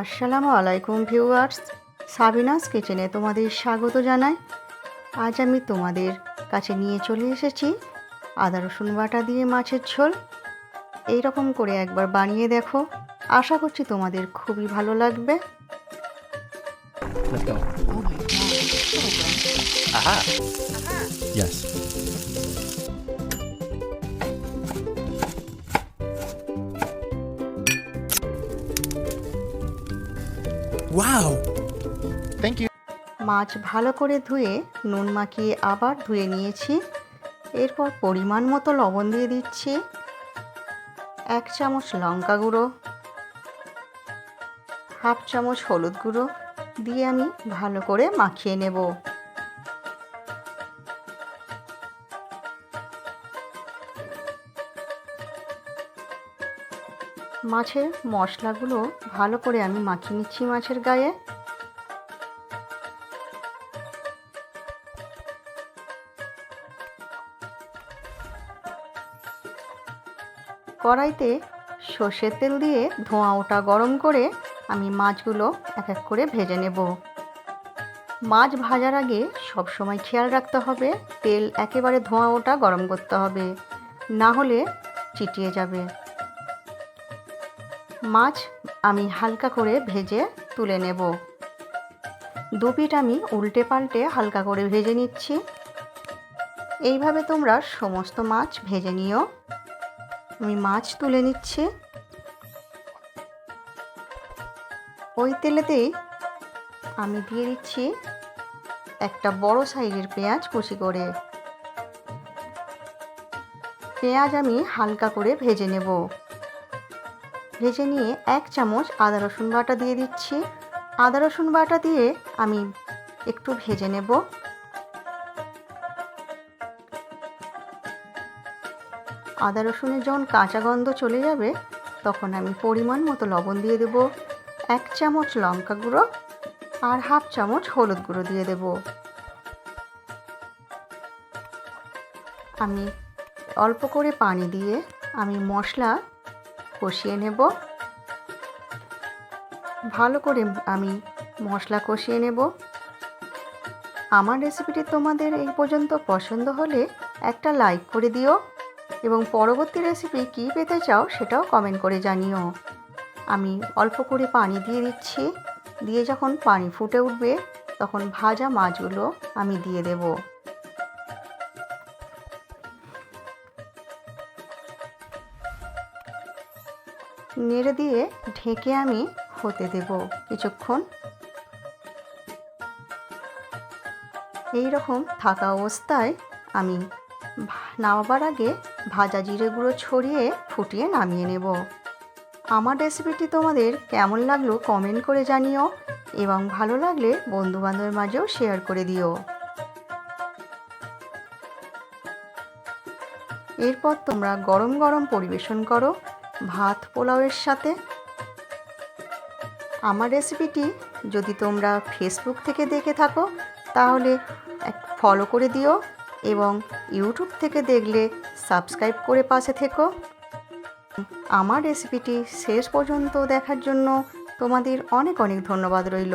আসসালামু আলাইকুম viewers, Sabinus কিচেনে তোমাদের স্বাগত জানাই। আজ আমি তোমাদের কাছে নিয়ে চলে এসেছি আদা রসুন বাটা দিয়ে মাছের ঝোল। এই রকম করে একবার বানিয়ে দেখো, আশা করছি তোমাদের খুবই ভালো লাগবে। Let's go. Oh my god. Aha. Yes. Wow. Thank you. মাছ ভালো করে ধুয়ে নুন মাখিয়ে আবার ধুয়ে নিয়েছি। এরপর পরিমাণ মতো লবণ দিয়ে দিচ্ছি, 1 চামচ লঙ্কা গুঁড়ো, হাফ চামচ হলুদ গুঁড়ো দিয়ে আমি ভালো করে মাখিয়ে নেব। মাছের মশলাগুলো ভালো করে আমি মাখিয়ে নিচ্ছি মাছের গায়ে। কড়াইতে সর্ষের তেল দিয়ে ধোঁয়া ওঠা গরম করে আমি মাছগুলো এক এক করে ভেজে নেব। মাছ ভাজার আগে সব সময় খেয়াল রাখতে হবে তেল একেবারে ধোঁয়া ওঠা গরম করতে হবে, না হলে চিটিয়ে যাবে। মাছ আমি হালকা করে ভেজে তুলে নেব। দু পিঠ আমি উল্টে পাল্টে হালকা করে ভেজে নিচ্ছি। এইভাবে তোমরা সমস্ত মাছ ভেজে নিও। আমি মাছ তুলে নিচ্ছি। ওই তেলেতেই আমি দিয়ে দিচ্ছি একটা বড় সাইজের পেঁয়াজ কুচি করে। পেঁয়াজ আমি হালকা করে ভেজে নেব। ভেজে নিয়ে 1 চামচ আদা রসুন বাটা দিয়ে দিচ্ছি। আদা রসুন বাটা দিয়ে আমি একটু ভেজে নেব। আদা রসুনের যখন কাঁচা গন্ধ চলে যাবে তখন আমি পরিমাণ মতো লবণ দিয়ে দেব, 1 চামচ লঙ্কা গুঁড়ো আর হাফ চামচ হলুদ গুঁড়ো দিয়ে দেব। আমি অল্প করে পানি দিয়ে আমি মশলা কষিয়ে নেব। ভালো করে আমি মশলা কষিয়ে নেব। আমার রেসিপিটি তোমাদের এই পর্যন্ত পছন্দ হলে একটা লাইক করে দিও এবং পরবর্তী রেসিপি কী পেতে চাও সেটাও কমেন্ট করে জানিও। আমি অল্প করে পানি দিয়ে দিচ্ছি। দিয়ে যখন পানি ফুটে উঠবে তখন ভাজা মাছগুলো আমি দিয়ে দেব। নেড়ে দিয়ে ঢেকে আমি হতে দেব কিছুক্ষণ। এই রকম থাকা অবস্থায় আমি নামাবার আগে ভাজা জিরে গুঁড়ো ছড়িয়ে ফুটিয়ে নামিয়ে নেব। আমার রেসিপিটি তোমাদের কেমন লাগলো কমেন্ট করে জানিও এবং ভালো লাগলে বন্ধুবান্ধবের মাঝেও শেয়ার করে দিও। এরপর তোমরা গরম গরম পরিবেশন করো ভাত পোলাওয়ের সাথে। আমার রেসিপিটি যদি তোমরা ফেসবুক থেকে দেখে থাকো তাহলে ফলো করে দিও এবং ইউটিউব থেকে দেখলে সাবস্ক্রাইব করে পাশে থেকো। আমার রেসিপিটি শেষ পর্যন্ত দেখার জন্য তোমাদের অনেক অনেক ধন্যবাদ রইল।